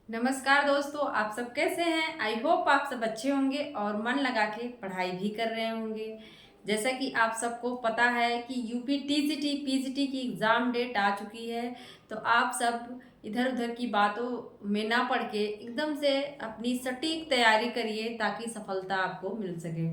नमस्कार दोस्तों, आप सब कैसे हैं। आई होप आप सब अच्छे होंगे और मन लगा के पढ़ाई भी कर रहे होंगे। जैसा कि आप सबको पता है कि यूपी टीजीटी पीजीटी की एग्ज़ाम डेट आ चुकी है। तो आप सब इधर उधर की बातों में ना पड़ के एकदम से अपनी सटीक तैयारी करिए ताकि सफलता आपको मिल सके।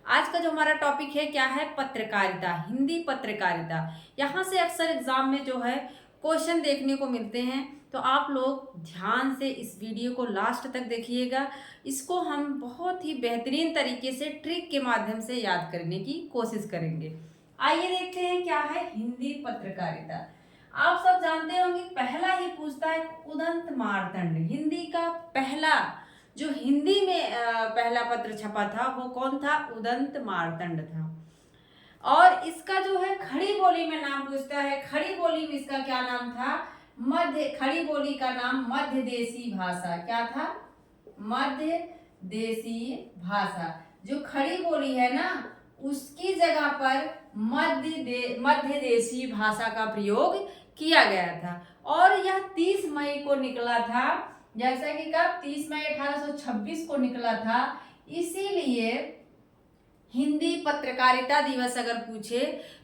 आज का जो हमारा टॉपिक है क्या है, पत्रकारिता, हिंदी पत्रकारिता। यहाँ से अक्सर एग्जाम में जो है क्वेश्चन देखने को मिलते हैं। तो आप लोग ध्यान से इस वीडियो को लास्ट तक देखिएगा। इसको हम बहुत ही बेहतरीन तरीके से ट्रिक के माध्यम से याद करने की कोशिश करेंगे। आइए देखते हैं क्या है हिंदी पत्रकारिता। आप सब जानते होंगे, पहला ही पूछता है उदंत मार्तंड। हिंदी का पहला जो हिंदी में पहला पत्र छपा था वो कौन था, उदंत मार्तंड था। और इसका जो है खड़ी बोली में नाम पूछता है। खड़ी बोली में इसका क्या नाम था, मध्य। खड़ी बोली का नाम मध्य देशी भाषा क्या था, मध्य देशी भाषा। जो खड़ी बोली है ना, उसकी जगह पर मध्य देशी भाषा का प्रयोग किया गया था। और यह 30 मई को निकला था। जैसा कि कब, 30 मई 1826 को निकला था। इसीलिए हिंदी पत्रकारिता दिवस अगर पूछे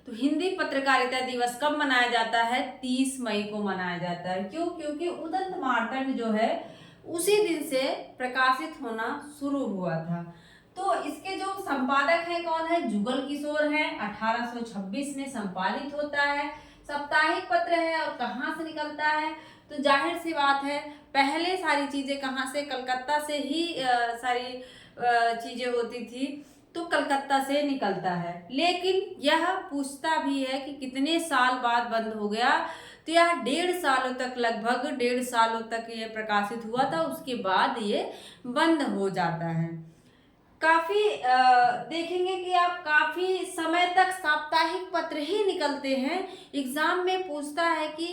तो हिंदी पत्रकारिता दिवस कब मनाया जाता है, 30 मई को मनाया जाता है। क्यों? क्योंकि उदंत मार्तंड जो है उसी दिन से प्रकाशित होना शुरू हुआ था। तो इसके जो संपादक हैं कौन है, जुगल किशोर हैं। 1826 में संपादित होता है। साप्ताहिक पत्र है और कहाँ से निकलता है, तो जाहिर सी बात है पहले सारी चीजें कहाँ से, कलकत्ता से ही सारी चीजें होती थी। तो कलकत्ता से निकलता है। लेकिन यह पूछता भी है कि कितने साल बाद बंद हो गया, तो यह 1.5 सालों तक, लगभग 1.5 सालों तक ये प्रकाशित हुआ था। उसके बाद ये बंद हो जाता है। काफी देखेंगे कि आप काफी समय तक साप्ताहिक पत्र ही निकलते हैं। एग्जाम में पूछता है कि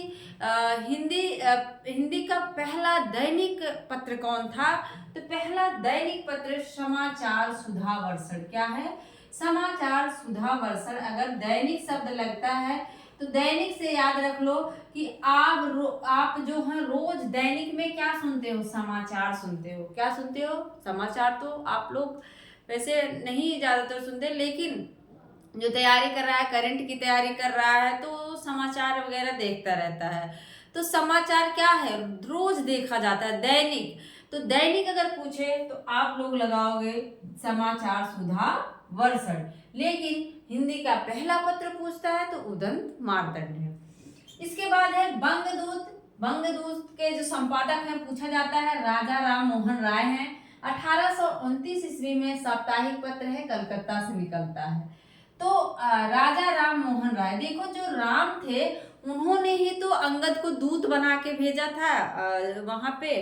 हिंदी का पहला दैनिक पत्र कौन था, तो पहला दैनिक पत्र समाचार सुधा वर्षण। क्या है, समाचार सुधा वर्षण। अगर दैनिक शब्द लगता है तो दैनिक से याद रख लो कि आप जो है रोज दैनिक में क्या सुनते हो, समाचार सुनते हो। क्या सुनते हो, समाचार। तो आप लोग वैसे नहीं ज्यादातर सुनते, लेकिन जो तैयारी कर रहा है, करंट की तैयारी कर रहा है, तो समाचार वगैरह देखता रहता है। तो समाचार क्या है, रोज देखा जाता है, दैनिक। तो दैनिक अगर पूछे तो आप लोग लगाओगे समाचार सुधा वर्षण। लेकिन हिंदी का पहला पत्र पूछता है तो उदंत मार्तंड है। इसके बाद है बंगदूत। बंगदूत के जो संपादक हैं पूछा जाता है, राजा राम मोहन राय हैं। 1829 ईस्वी में साप्ताहिक पत्र है, कलकत्ता से निकलता है। तो राजा राम मोहन राय, देखो जो राम थे उन्होंने ही तो अंगद को दूत बना के भेजा था वहां पे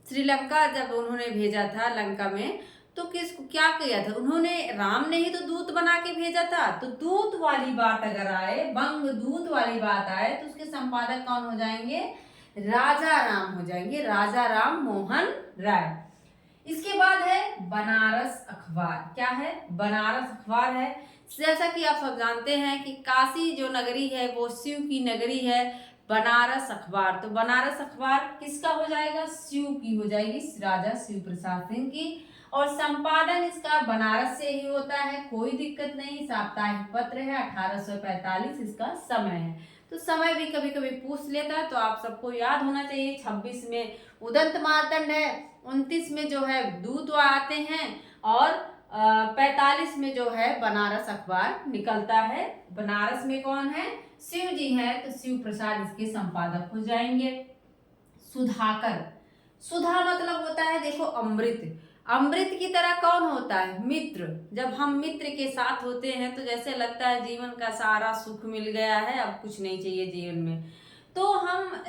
श्रीलंका। जब उन्होंने भेजा था लंका में, तो किसको क्या किया था उन्होंने, राम ने ही तो दूत बना के भेजा था। तो दूत वाली बात अगर आए, बंग दूत वाली बात आए, तो उसके संपादक कौन हो जाएंगे, राजा राम हो जाएंगे, राजा राम मोहन राय। इसके बाद है बनारस अखबार। क्या है, बनारस अखबार है। जैसा कि आप सब जानते हैं कि काशी जो नगरी है वो शिव की नगरी है। बनारस अखबार, तो बनारस अखबार किसका हो जाएगा, शिव की हो जाएगी, राजा शिव प्रसाद सिंह की। और संपादन इसका बनारस से ही होता है, कोई दिक्कत नहीं। साप्ताहिक पत्र है, 1845 इसका समय है। तो समय भी कभी कभी पूछ लेता है, तो आप सबको याद होना चाहिए। 26 में उदंत मार्तंड है, 29 में जो है दूत आते हैं, और 45 में जो है बनारस अखबार निकलता है। बनारस में कौन है, शिव जी हैं, तो शिव प्रसाद इसके संपादक हो जाएंगे। सुधाकर, सुधा मतलब होता है देखो अमृत। अमृत की तरह कौन होता है, मित्र। जब हम मित्र के साथ होते हैं तो जैसे लगता है जीवन का सारा सुख मिल गया है, अब कुछ नहीं चाहिए जीवन में। तो हम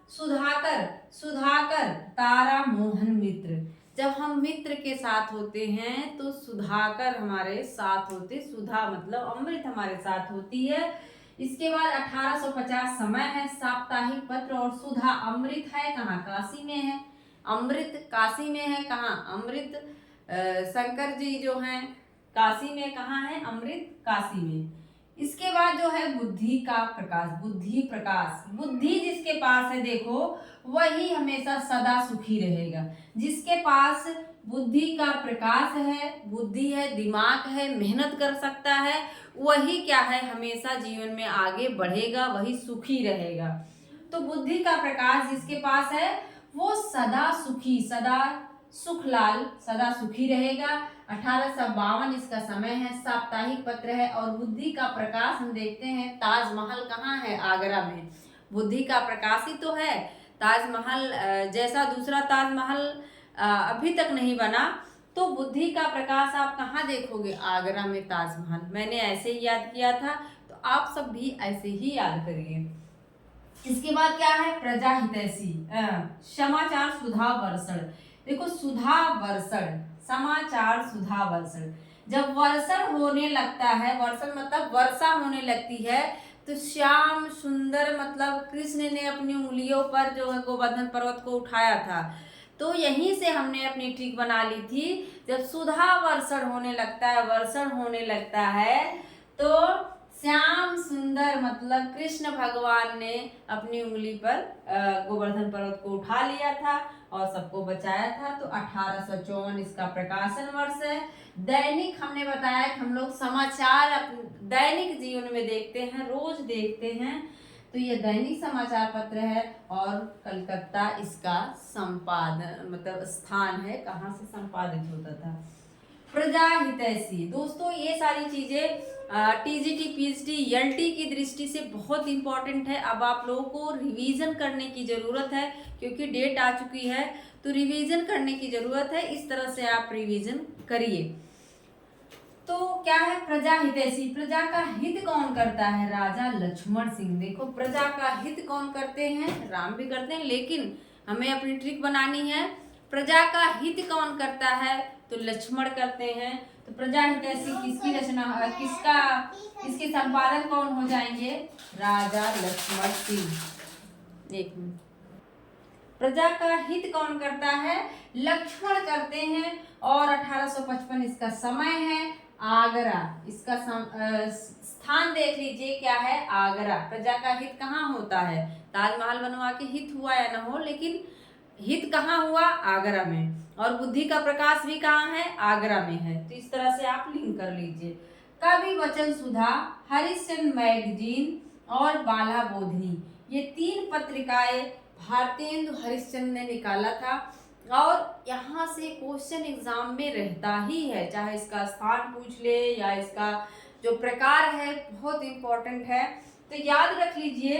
सुधाकर, सुधाकर तारा मोहन मित्र। जब हम मित्र के साथ होते हैं तो सुधाकर हमारे साथ होते, सुधा मतलब अमृत हमारे साथ होती है। इसके बाद 1850 समय है, साप्ताहिक पत्र। और सुधा अमृत है कहाँ, काशी में है। अमृत काशी में है, कहाँ, अमृत शंकर जी जो हैं काशी में, कहाँ है अमृत, काशी में। इसके बाद जो है बुद्धि का प्रकाश, बुद्धि प्रकाश, बुद्धि जिसके पास है देखो वही हमेशा सदा सुखी रहेगा। जिसके पास बुद्धि का प्रकाश है, बुद्धि है, दिमाग है, मेहनत कर सकता है, वही क्या है हमेशा जीवन में आगे बढ़ेगा, वही सुखी रहेगा। तो बुद्धि का प्रकाश जिसके पास है वो सदा सुखी, सदा सुखलाल, सदा सुखी रहेगा। 1852 इसका समय है, साप्ताहिक पत्र है। और बुद्धि का प्रकाश हम देखते हैं ताजमहल कहाँ है, आगरा में। बुद्धि का प्रकाश ही तो है। ताजमहल जैसा दूसरा ताजमहल अभी तक नहीं बना, तो बुद्धि का प्रकाश आप कहाँ देखोगे, आगरा में ताजमहल। मैंने ऐसे ही याद किया था, तो आप सब भी ऐसे ही याद करिए। इसके बाद क्या है प्रजा हितैषी, समाचार सुधा वर्षण। देखो सुधा वर्षण, समाचार सुधा वर्षण, जब वर्षण होने लगता है, वर्षण मतलब वर्षा होने लगती है, तो श्याम सुंदर मतलब कृष्ण ने अपनी उंगलियों पर जो है गोवर्धन पर्वत को उठाया था। तो यहीं से हमने अपनी ट्रिक बना ली थी। जब सुधा वर्षण होने लगता है, वर्षण होने लगता है, तो श्याम सुंदर मतलब कृष्ण भगवान ने अपनी उंगली पर गोवर्धन पर्वत को उठा लिया था और सबको बचाया था। तो 1854 इसका प्रकाशन वर्ष है। दैनिक हमने बताया कि हम लोग समाचार दैनिक जीवन में देखते हैं, रोज देखते हैं। तो ये दैनिक समाचार पत्र है और कलकत्ता इसका संपादन मतलब स्थान है, कहाँ से संपादित होता था। प्रजा हितैषी, दोस्तों ये सारी चीजें टीजीटी, पीएचडी, एलटी की दृष्टि से बहुत इंपॉर्टेंट है। अब आप लोगों को रिवीजन करने की जरूरत है, क्योंकि डेट आ चुकी है, तो रिवीजन करने की जरूरत है। इस तरह से आप रिवीजन करिए। तो क्या है प्रजा हितैषी, प्रजा का हित कौन करता है, राजा लक्ष्मण सिंह। देखो प्रजा का हित कौन करते हैं, राम भी करते हैं, लेकिन हमें अपनी ट्रिक बनानी है। प्रजा का हित कौन करता है, तो लक्ष्मण करते हैं। तो प्रजा हितैषी किसकी रचना, इसके संपादन कौन हो जाएंगे, राजा लक्ष्मण सिंह। एक मिनट, प्रजा का हित कौन करता है, लक्ष्मण करते हैं। और 1855 इसका समय है, आगरा इसका स्थान देख लीजिए क्या है, आगरा। प्रजा का हित कहाँ होता है, ताजमहल बनवा के हित हुआ या ना हो, लेकिन हित कहाँ हुआ, आगरा में। और बुद्धि का प्रकाश भी कहाँ है, आगरा में है। तो इस तरह से आप लिंक कर लीजिए। कवि वचन सुधा, हरिश्चंद्र मैगजीन और बाला बोधिनी, ये 3 पत्रिकाएं भारतेंदु हरिश्चंद्र ने निकाला था। और यहाँ से क्वेश्चन एग्जाम में रहता ही है, चाहे इसका स्थान पूछ ले या इसका जो प्रकार है, बहुत इंपॉर्टेंट है। तो याद रख लीजिए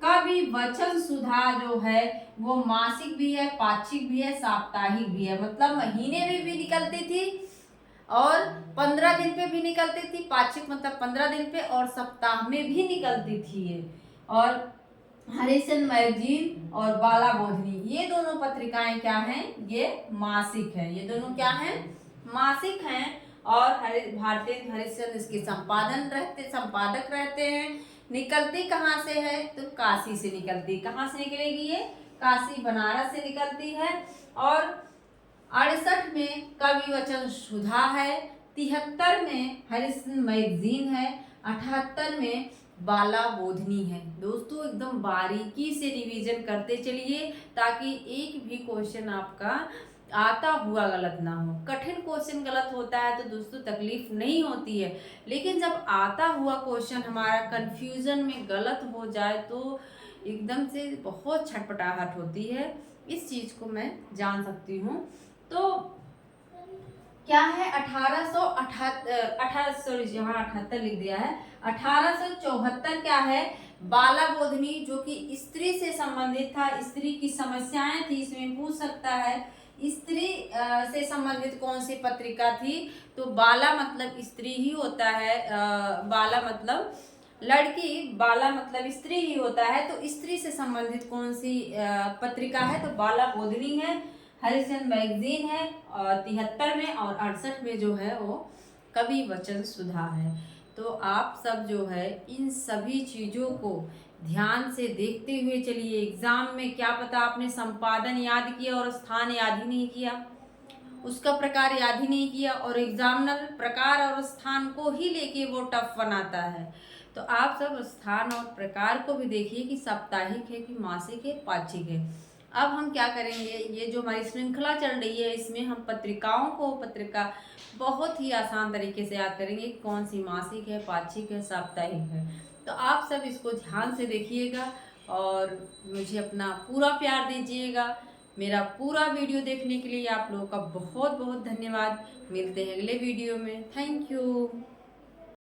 कवि वचन सुधा जो है वो मासिक भी है, पाक्षिक भी है, साप्ताहिक भी है। मतलब महीने में भी निकलती थी और 15 दिन पे भी निकलती थी। पाक्षिक मतलब 15 दिन पे, और सप्ताह में भी निकलती थी ये। और हरिश्चंद्र मैगजीन और बाला बोधिनी, ये दोनों पत्रिकाएं क्या हैं, ये मासिक हैं। ये दोनों क्या हैं, मासिक हैं। और भारतेंदु हरिश्चंद्र इसके संपादक रहते हैं। निकलती कहाँ से है, तो काशी से निकलती। कहाँ से निकलेगी ये, काशी बनारस से निकलती है। और 68 में कवि वचन सुधा है, 73 में हरिश्चंद्र मैगजीन है, 78 में बाला बोधिनी है। दोस्तों एकदम बारीकी से रिवीजन करते चलिए, ताकि एक भी क्वेश्चन आपका आता हुआ गलत ना हो। कठिन क्वेश्चन गलत होता है तो दोस्तों तकलीफ नहीं होती है, लेकिन जब आता हुआ क्वेश्चन हमारा कंफ्यूजन में गलत हो जाए तो एकदम से बहुत छटपटाहट होती है। इस चीज को मैं जान सकती हूँ। तो क्या है 1878 लिख दिया है। 1874 क्या है, बाला बोधिनी, जो कि स्त्री से संबंधित था, स्त्री की समस्याएं थी, इसमें पूछ सकता है स्त्री से संबंधित कौन सी पत्रिका थी, तो बाला मतलब स्त्री ही होता है। बाला मतलब लड़की, बाला मतलब स्त्री ही होता है। तो स्त्री से संबंधित कौन सी पत्रिका है, तो बाला बोधिनी है। हरिश्चंद्र मैगजीन है और 73 में, और 68 में जो है वो कवि वचन सुधा है। तो आप सब जो है इन सभी चीज़ों को ध्यान से देखते हुए चलिए। एग्जाम में क्या पता आपने संपादन याद किया और स्थान याद ही नहीं किया, उसका प्रकार याद ही नहीं किया, और एग्जामिनर प्रकार और स्थान को ही लेके वो टफ बनाता है। तो आप सब स्थान और प्रकार को भी देखिए कि साप्ताहिक है कि मासिक है, पाक्षिक है। अब हम क्या करेंगे, ये जो हमारी श्रृंखला चल रही है इसमें हम पत्रिका बहुत ही आसान तरीके से याद करेंगे कि कौन सी मासिक है, पाक्षिक है, साप्ताहिक है। तो आप सब इसको ध्यान से देखिएगा और मुझे अपना पूरा प्यार दीजिएगा। मेरा पूरा वीडियो देखने के लिए आप लोगों का बहुत बहुत धन्यवाद। मिलते हैं अगले वीडियो में। Thank you.